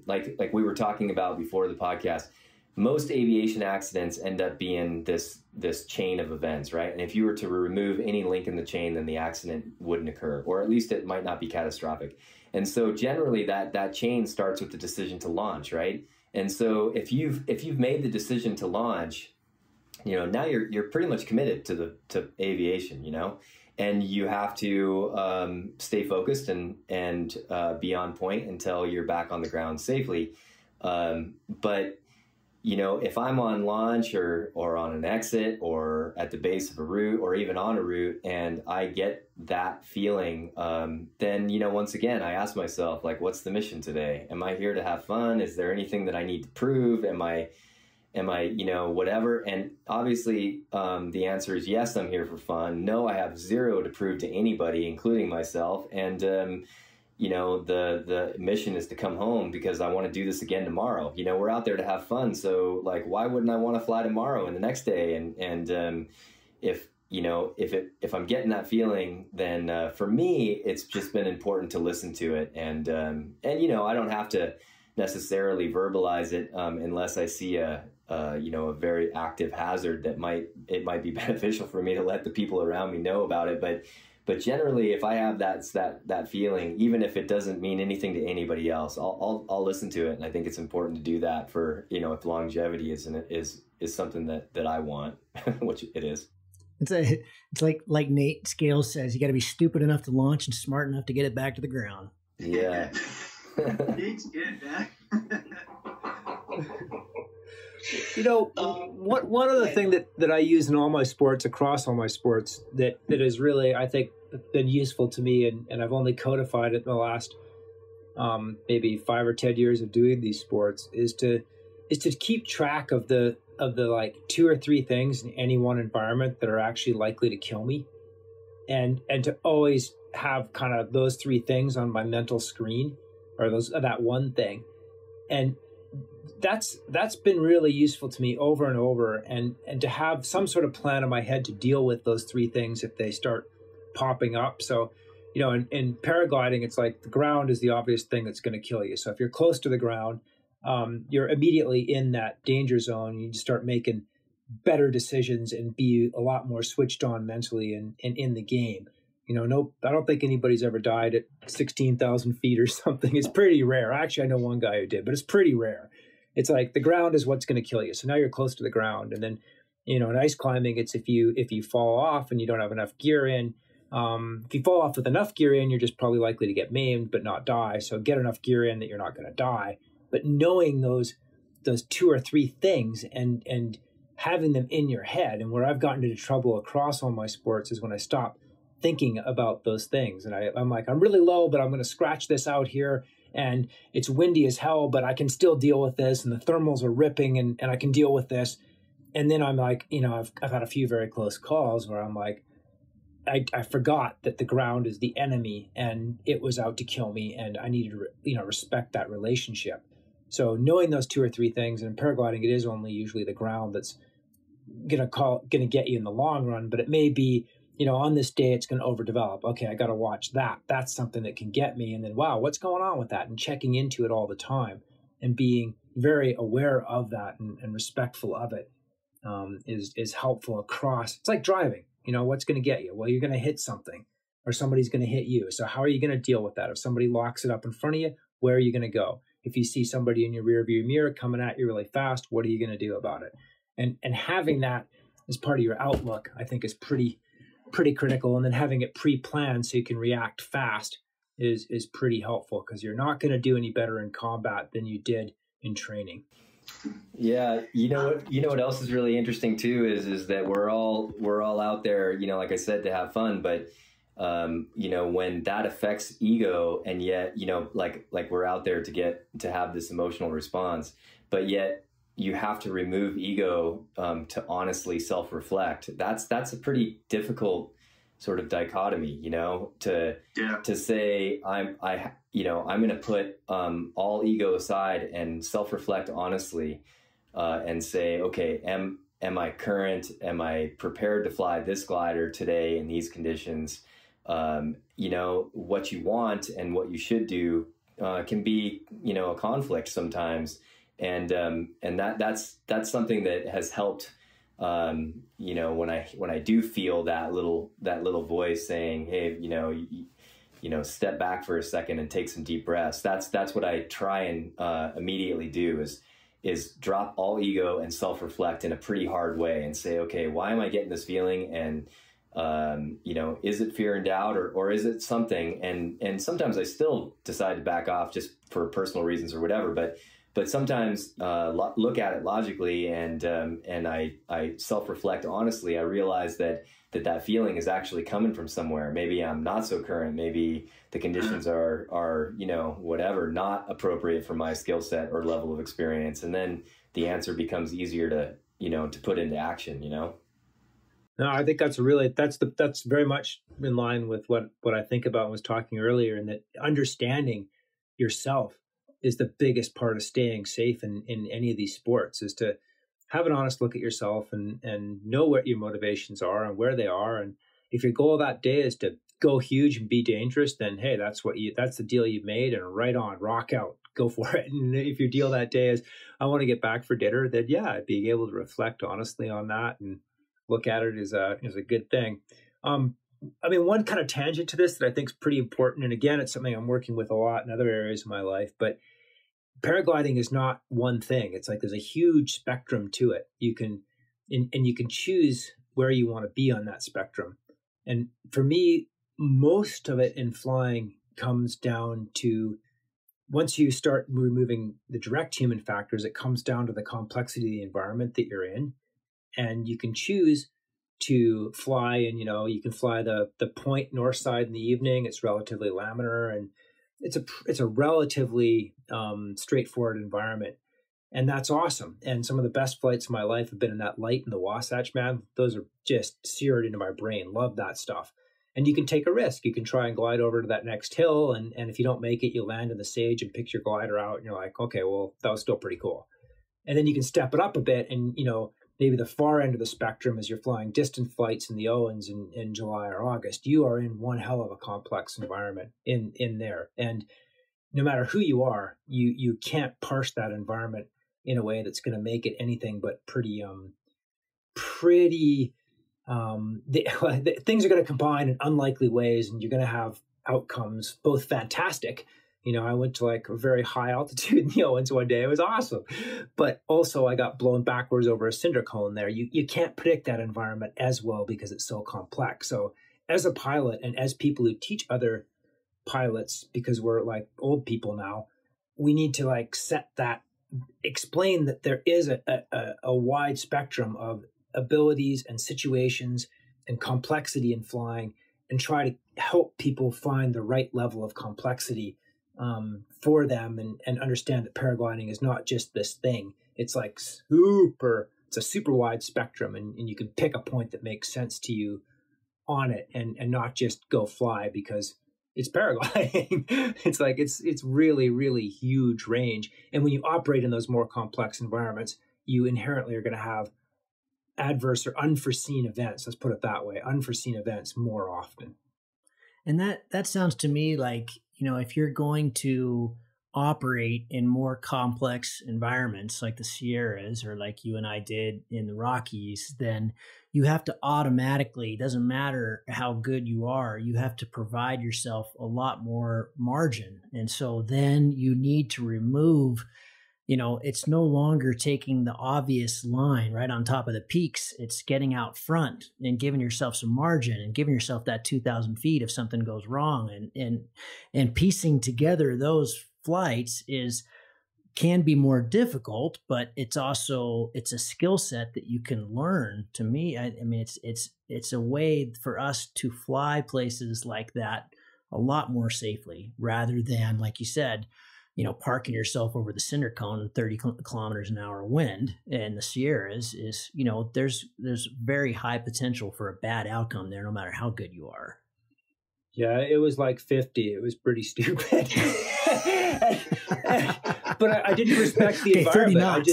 like we were talking about before the podcast, most aviation accidents end up being this chain of events, right? And if you were to remove any link in the chain, then the accident wouldn't occur, or at least it might not be catastrophic. And so generally that chain starts with the decision to launch, right? And so if you've made the decision to launch, now you're pretty much committed to aviation, and you have to stay focused and be on point until you're back on the ground safely. But if I'm on launch or on an exit or at the base of a route or even on a route and I get that feeling, then, once again, I ask myself, like, what's the mission today? Am I here to have fun? Is there anything that I need to prove? Am I, whatever? And obviously, the answer is yes, I'm here for fun. No, I have zero to prove to anybody, including myself. And, the mission is to come home because I want to do this again tomorrow. We're out there to have fun. So like, why wouldn't I want to fly tomorrow and the next day? And if I'm getting that feeling, then for me, it's just been important to listen to it. And I don't have to necessarily verbalize it unless I see a very active hazard that it might be beneficial for me to let the people around me know about it. But generally, if I have that feeling, even if it doesn't mean anything to anybody else, I'll listen to it. And I think it's important to do that for, if longevity is something that I want, which it is. It's like Nate Scales says, you got to be stupid enough to launch and smart enough to get it back to the ground. Yeah. Nate's good, man. One other thing that I use in all my sports, across all my sports, that is really, I think, been useful to me, and I've only codified it in the last maybe 5 or 10 years of doing these sports, is to keep track of the like 2 or 3 things in any one environment that are actually likely to kill me, and to always have kind of those 3 things on my mental screen, or that one thing, and that's been really useful to me over and over, and to have some sort of plan in my head to deal with those 3 things if they start popping up. So, in paragliding, it's like the ground is the obvious thing that's going to kill you. So if you're close to the ground, you're immediately in that danger zone. You start making better decisions and be a lot more switched on mentally and in the game. I don't think anybody's ever died at 16,000 feet or something. It's pretty rare. Actually, I know one guy who did, but it's pretty rare. It's like the ground is what's going to kill you. So now you're close to the ground. And then, in ice climbing, it's if you fall off and you don't have enough gear in. If you fall off with enough gear in, you're just probably likely to get maimed but not die. So get enough gear in that you're not going to die. But knowing those 2 or 3 things and having them in your head, and where I've gotten into trouble across all my sports is when I stop thinking about those things. And I'm like, I'm really low, but I'm going to scratch this out here. And it's windy as hell, but I can still deal with this. And the thermals are ripping and I can deal with this. And then I'm like, I've had a few very close calls where I'm like, I forgot that the ground is the enemy and it was out to kill me. And I needed to, respect that relationship. So knowing those 2 or 3 things, and in paragliding, it is only usually the ground that's going to get you in the long run, but it may be, on this day, it's going to overdevelop. Okay, I got to watch that. That's something that can get me. And then, wow, what's going on with that? And checking into it all the time and being very aware of that and respectful of it is helpful across. It's like driving. What's going to get you? Well, you're going to hit something or somebody's going to hit you. So how are you going to deal with that? If somebody locks it up in front of you, where are you going to go? If you see somebody in your rearview mirror coming at you really fast, what are you going to do about it? And having that as part of your outlook, I think, is pretty critical. And then having it pre-planned so you can react fast is pretty helpful, because you're not going to do any better in combat than you did in training. Yeah, what else is really interesting too is that we're all out there, like I said, to have fun, but when that affects ego, and yet, like we're out there to have this emotional response, but yet you have to remove ego to honestly self-reflect. That's a pretty difficult sort of dichotomy, to say I'm going to put all ego aside and self-reflect honestly, and say, okay, am I current? Am I prepared to fly this glider today in these conditions? you know, what you want and what you should do can be, you know, a conflict sometimes. And that's something that has helped, you know, when I do feel that little voice saying, hey, you know, step back for a second and take some deep breaths. That's what I try and immediately do is drop all ego and self-reflect in a pretty hard way and say, okay, why am I getting this feeling? And you know, is it fear and doubt, or is it something? And sometimes I still decide to back off just for personal reasons or whatever. But sometimes look at it logically, and I self-reflect honestly. I realize that feeling is actually coming from somewhere. Maybe I'm not so current. Maybe the conditions are you know, whatever, not appropriate for my skill set or level of experience. And then the answer becomes easier to, you know, to put into action, you know? No, I think that's very much in line with what I think about when I was talking earlier, and that understanding yourself is the biggest part of staying safe in any of these sports, is to have an honest look at yourself and know what your motivations are and where they are. And if your goal that day is to go huge and be dangerous, then hey, that's the deal you've made, and right on, rock out, go for it. And if your deal that day is, I want to get back for dinner, then yeah, being able to reflect honestly on that and look at it is a good thing. I mean, one kind of tangent to this that I think is pretty important, and again, it's something I'm working with a lot in other areas of my life, but paragliding is not one thing. It's like there's a huge spectrum to it. You can choose where you want to be on that spectrum. And for me, most of it in flying comes down to, once you start removing the direct human factors, it comes down to the complexity of the environment that you're in. And you can choose to fly, and you know, you can fly the point north side in the evening. It's relatively laminar, and it's a relatively straightforward environment, and that's awesome. And some of the best flights of my life have been in that light in the Wasatch, man. Those are just seared into my brain. Love that stuff. And you can take a risk. You can try and glide over to that next hill, and if you don't make it, you land in the sage and pick your glider out, and you're like, okay, well, that was still pretty cool. And then you can step it up a bit, and you know, maybe the far end of the spectrum is you're flying distant flights in the Owens in July or August. You are in one hell of a complex environment in there. And no matter who you are, you can't parse that environment in a way that's going to make it anything but pretty things are going to combine in unlikely ways, and you're going to have outcomes both fantastic. You know, I went to like a very high altitude in the Owens one day. It was awesome. But also I got blown backwards over a cinder cone there. You can't predict that environment as well because it's so complex. So as a pilot, and as people who teach other pilots, because we're like old people now, we need to like explain that there is a wide spectrum of abilities and situations and complexity in flying, and try to help people find the right level of complexity for them, and understand that paragliding is not just this thing. It's like it's a super wide spectrum, and you can pick a point that makes sense to you on it, and not just go fly because it's paragliding. It's like, it's really, really huge range. And when you operate in those more complex environments, you inherently are going to have adverse or unforeseen events. Let's put it that way, unforeseen events more often. And that sounds to me like, you know, if you're going to operate in more complex environments like the Sierras, or like you and I did in the Rockies, then you have to automatically, doesn't matter how good you are, you have to provide yourself a lot more margin. And so then you need to remove, you know, it's no longer taking the obvious line right on top of the peaks. It's getting out front and giving yourself some margin, and giving yourself that 2,000 feet if something goes wrong, and piecing together those flights can be more difficult, but it's a skill set that you can learn. To me, I mean, it's a way for us to fly places like that a lot more safely, rather than, like you said, you know, parking yourself over the cinder cone in 30 kilometers an hour wind. And the Sierras is, you know, there's very high potential for a bad outcome there, no matter how good you are. Yeah, it was like 50. It was pretty stupid. But I didn't respect the environment.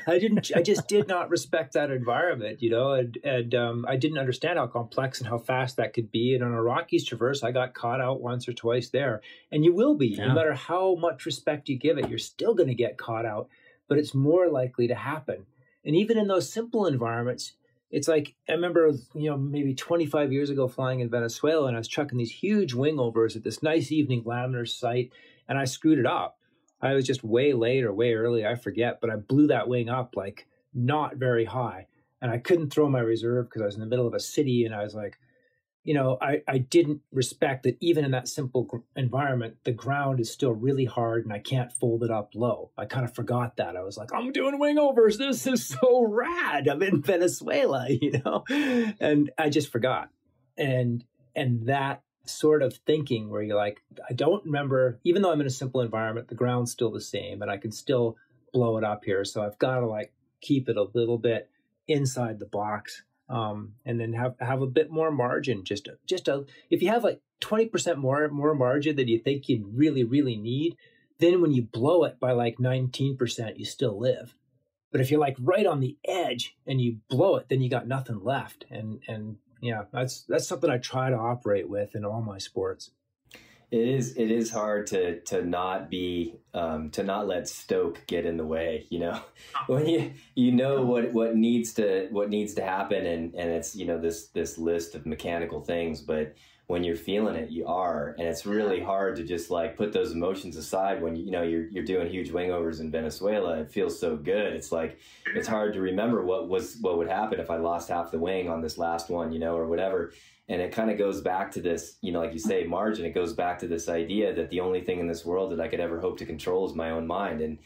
I just did not respect that environment, you know, and I didn't understand how complex and how fast that could be. And on a Rockies traverse, I got caught out once or twice there. And you will be, no matter how much respect you give it, you're still going to get caught out, but it's more likely to happen. And even in those simple environments, it's like, I remember, you know, maybe 25 years ago flying in Venezuela, and I was chucking these huge wingovers at this nice evening laminar site, and I screwed it up. I was just way late or way early, I forget, but I blew that wing up like not very high. And I couldn't throw my reserve because I was in the middle of a city, and I was like, you know, I didn't respect that even in that simple environment, the ground is still really hard and I can't fold it up low. I kind of forgot that. I was like, I'm doing wingovers. This is so rad. I'm in Venezuela, you know, and I just forgot. And that sort of thinking where you're like, I don't remember, even though I'm in a simple environment, the ground's still the same and I can still blow it up here. So I've got to like keep it a little bit inside the box. And then have a bit more margin. Just if you have like 20% more margin than you think you really, really need, then when you blow it by like 19%, you still live. But if you're like right on the edge and you blow it, then you got nothing left. And yeah, that's something I try to operate with in all my sports. It is hard to not be to not let stoke get in the way, you know, when you know what needs to happen and it's, you know, this list of mechanical things, but when you're feeling it, you are, and it's really hard to just like put those emotions aside when you know you're doing huge wingovers in Venezuela. It feels so good. It's like it's hard to remember what would happen if I lost half the wing on this last one, you know, or whatever. And it kind of goes back to this, you know, like you say, margin. It goes back to this idea that the only thing in this world that I could ever hope to control is my own mind. And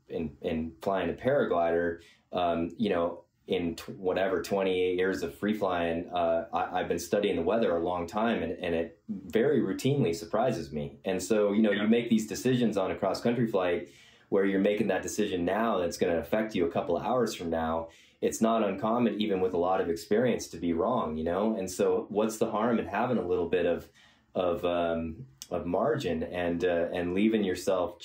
in flying a paraglider, you know, in 28 years of free flying, I've been studying the weather a long time, and it very routinely surprises me. And so, you know, you make these decisions on a cross country flight where you're making that decision now that's going to affect you a couple of hours from now. It's not uncommon, even with a lot of experience, to be wrong, you know? And so what's the harm in having a little bit of margin and leaving yourself,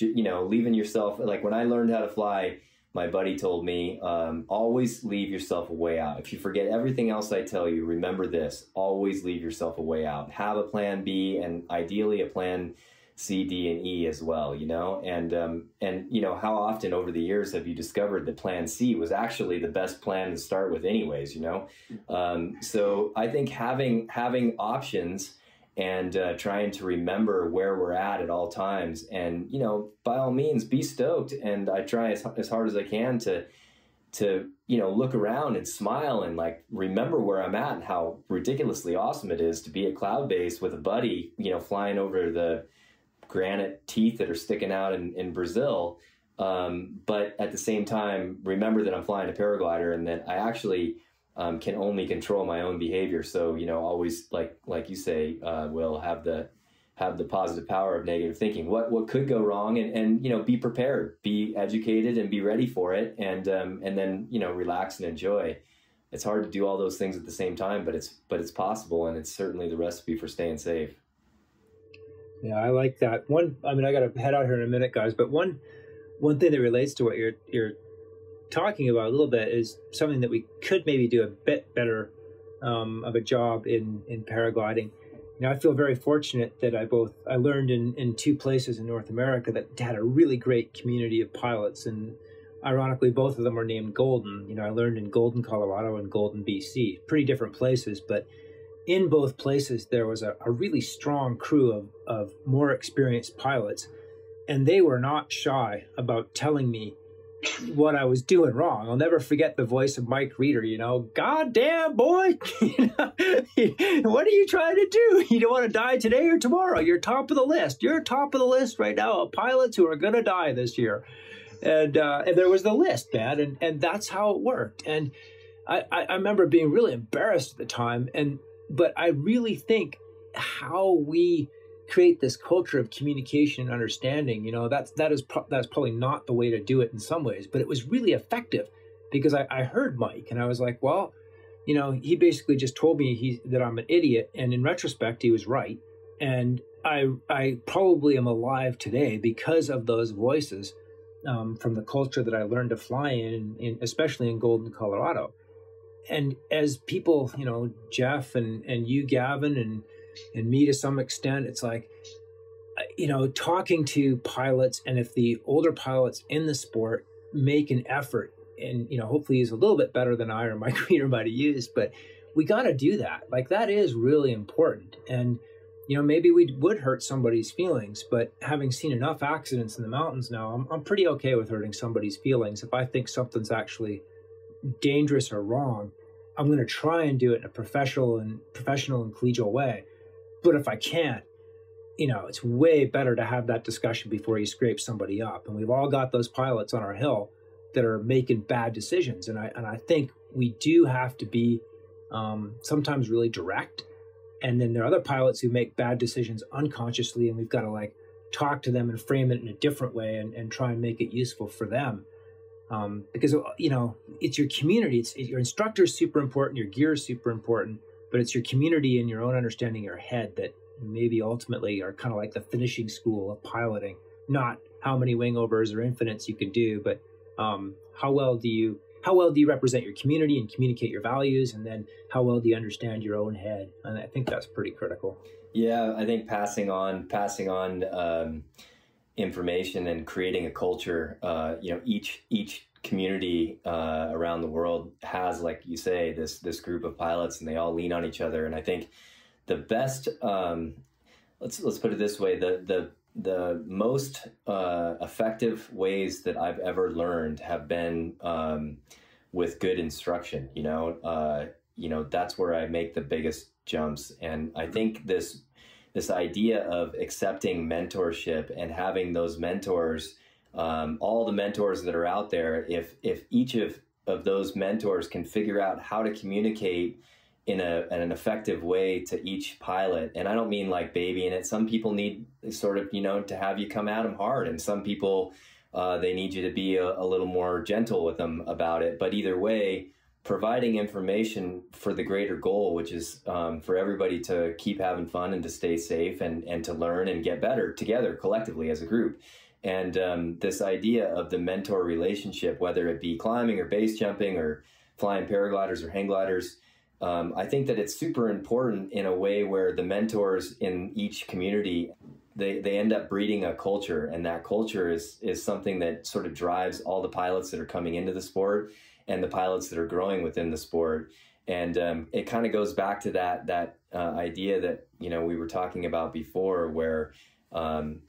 like when I learned how to fly, my buddy told me, always leave yourself a way out. If you forget everything else I tell you, remember this, always leave yourself a way out. Have a plan B and ideally a plan C, D, and E as well, you know? And you know, how often over the years have you discovered that plan C was actually the best plan to start with anyways, you know? So I think having options and trying to remember where we're at all times, and, you know, by all means, be stoked. And I try as hard as I can to, you know, look around and smile and like remember where I'm at and how ridiculously awesome it is to be at cloud base with a buddy, you know, flying over the granite teeth that are sticking out in Brazil. But at the same time, remember that I'm flying a paraglider and that I actually can only control my own behavior. So, you know, always like you say, Will, have the positive power of negative thinking. What could go wrong, and you know, be prepared, be educated, and be ready for it, and then, you know, relax and enjoy. It's hard to do all those things at the same time, but it's possible, and it's certainly the recipe for staying safe. Yeah, I like that. I mean, I got to head out here in a minute, guys, but one thing that relates to what you're talking about a little bit is something that we could maybe do a bit better of a job in paragliding. You know, I feel very fortunate that I learned in two places in North America that had a really great community of pilots, and ironically, both of them are named Golden. You know, I learned in Golden, Colorado, and Golden, BC. Pretty different places, but in both places, there was a really strong crew of more experienced pilots, and they were not shy about telling me what I was doing wrong. I'll never forget the voice of Mike Reeder, you know, "Goddamn, boy, you know, what are you trying to do? You don't want to die today or tomorrow. You're top of the list. You're top of the list right now of pilots who are going to die this year." And there was the list, man, and that's how it worked. And I remember being really embarrassed at the time, but I really think how we create this culture of communication and understanding, you know, that's probably not the way to do it in some ways, but it was really effective because I heard Mike and I was like, well, you know, he basically just told me that I'm an idiot. And in retrospect, he was right. And I probably am alive today because of those voices from the culture that I learned to fly in, especially in Golden, Colorado. And as people, you know, Jeff and you, Gavin, and me to some extent, it's like, you know, talking to pilots, and if the older pilots in the sport make an effort, and, you know, hopefully he's a little bit better than I or my creator might have used, but we got to do that. Like, that is really important. And, you know, maybe we would hurt somebody's feelings, but having seen enough accidents in the mountains now, I'm pretty okay with hurting somebody's feelings. If I think something's actually dangerous or wrong, I'm going to try and do it in a professional and collegial way. But if I can't, you know, it's way better to have that discussion before you scrape somebody up. And we've all got those pilots on our hill that are making bad decisions. And I think we do have to be sometimes really direct. And then there are other pilots who make bad decisions unconsciously, and we've got to like talk to them and frame it in a different way and try and make it useful for them. Because, you know, it's your community. Your instructor is super important. Your gear is super important, but it's your community and your own understanding of your head that maybe ultimately are kind of like the finishing school of piloting, not how many wingovers or infinites you can do, but how well do you represent your community and communicate your values, and then how well do you understand your own head? And I think that's pretty critical. Yeah, I think passing on information and creating a culture. You know, each community around the world has, like you say, this group of pilots, and they all lean on each other. And I think the best, let's put it this way, the most effective ways that I've ever learned have been with good instruction. You know, that's where I make the biggest jumps. And I think this idea of accepting mentorship and having those mentors, all the mentors that are out there, if each of those mentors can figure out how to communicate in an effective way to each pilot. And I don't mean like babying it. Some people need sort of, you know, to have you come at them hard, and some people, they need you to be a little more gentle with them about it. But either way, providing information for the greater goal, which is for everybody to keep having fun and to stay safe and to learn and get better together collectively as a group. And this idea of the mentor relationship, whether it be climbing or base jumping or flying paragliders or hang gliders, I think that it's super important in a way where the mentors in each community, they end up breeding a culture, and that culture is something that sort of drives all the pilots that are coming into the sport and the pilots that are growing within the sport. And it kind of goes back to that idea that, you know, we were talking about before, where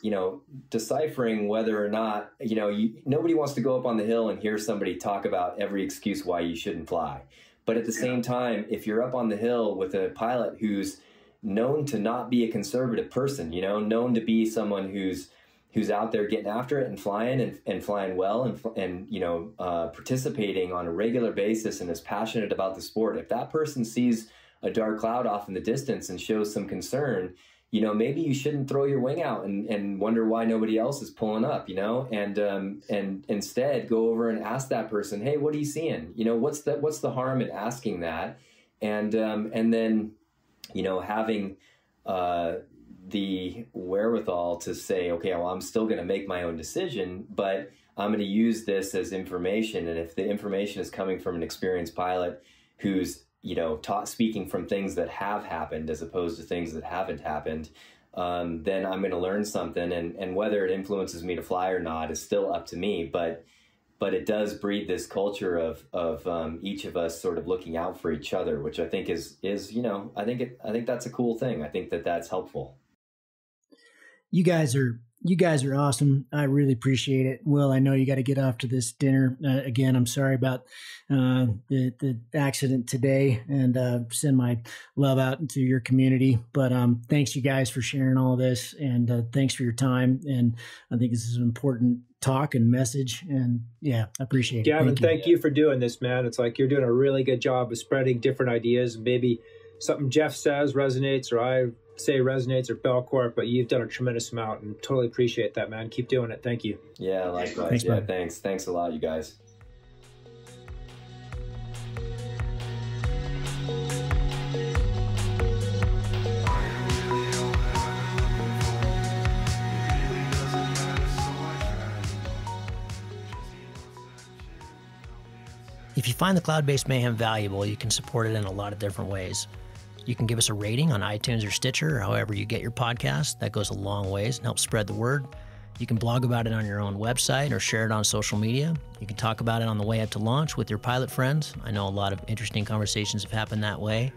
you know, deciphering whether or not, you know, nobody wants to go up on the hill and hear somebody talk about every excuse why you shouldn't fly. But at the same time, if you're up on the hill with a pilot who's known to not be a conservative person, you know, known to be someone who's out there getting after it and flying well and you know, participating on a regular basis and is passionate about the sport, if that person sees a dark cloud off in the distance and shows some concern, you know, maybe you shouldn't throw your wing out and wonder why nobody else is pulling up, you know, and instead go over and ask that person, hey, what are you seeing? You know, what's the harm in asking that? And then, you know, having the wherewithal to say, okay, well, I'm still going to make my own decision, but I'm going to use this as information. And if the information is coming from an experienced pilot who's, you know, speaking from things that have happened as opposed to things that haven't happened, then I'm going to learn something. And whether it influences me to fly or not is still up to me. But it does breed this culture of each of us sort of looking out for each other, which I think is you know, I think that's a cool thing. I think that's helpful. You guys are awesome. I really appreciate it. Will, I know you got to get off to this dinner. Again, I'm sorry about the accident today, and send my love out into your community. But thanks, you guys, for sharing all this, and thanks for your time. And I think this is an important talk and message. And yeah, I appreciate it. Gavin, thank you for doing this, man. It's like you're doing a really good job of spreading different ideas. Maybe something Jeff says resonates, or I say resonates, or Belcourt, but you've done a tremendous amount, and totally appreciate that, man. Keep doing it. Thank you. Yeah, likewise. Thanks a lot, you guys. If you find the Cloud-Based Mayhem valuable, you can support it in a lot of different ways. You can give us a rating on iTunes or Stitcher, or however you get your podcast. That goes a long ways and helps spread the word. You can blog about it on your own website or share it on social media. You can talk about it on the way up to launch with your pilot friends. I know a lot of interesting conversations have happened that way.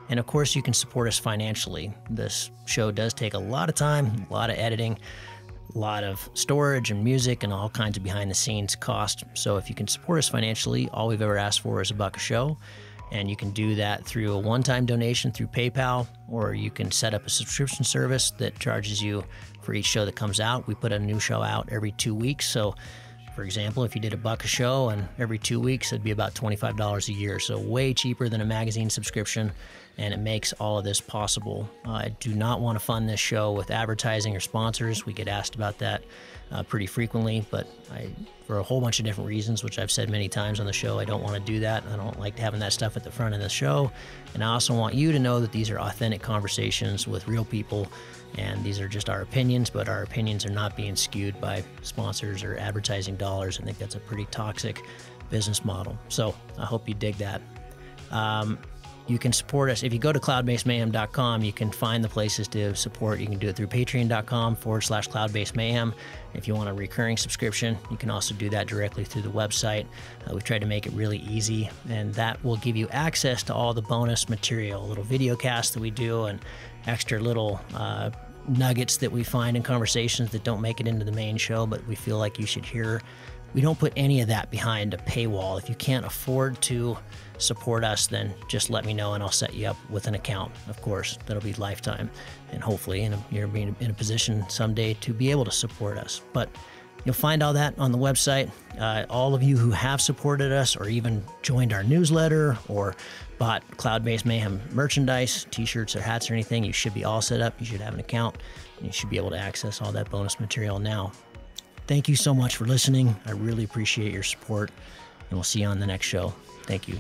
And of course, you can support us financially. This show does take a lot of time, a lot of editing, a lot of storage and music and all kinds of behind the scenes cost. So if you can support us financially, all we've ever asked for is $1 a show. And you can do that through a one-time donation through PayPal, or you can set up a subscription service that charges you for each show that comes out. We put a new show out every 2 weeks. So, for example, if you did $1 a show and every 2 weeks, it'd be about $25 a year. So way cheaper than a magazine subscription, and it makes all of this possible. I do not want to fund this show with advertising or sponsors. We get asked about that pretty frequently, but for a whole bunch of different reasons, which I've said many times on the show, I don't want to do that. I don't like having that stuff at the front of the show. And I also want you to know that these are authentic conversations with real people, and these are just our opinions, but our opinions are not being skewed by sponsors or advertising dollars. I think that's a pretty toxic business model. So I hope you dig that. You can support us. If you go to cloudbasedmayhem.com, you can find the places to support. You can do it through patreon.com/cloudbasedmayhem. If you want a recurring subscription, you can also do that directly through the website. We've tried to make it really easy, and that will give you access to all the bonus material, little video casts that we do, and extra little nuggets that we find in conversations that don't make it into the main show, but we feel like you should hear. We don't put any of that behind a paywall. If you can't afford to support us, then just let me know and I'll set you up with an account. Of course, that'll be lifetime, and hopefully you're being in a position someday to be able to support us. But you'll find all that on the website. All of you who have supported us or even joined our newsletter or bought Cloud-Based Mayhem merchandise, t-shirts or hats or anything, you should be all set up. You should have an account, and you should be able to access all that bonus material now. Thank you so much for listening. I really appreciate your support, and we'll see you on the next show. Thank you.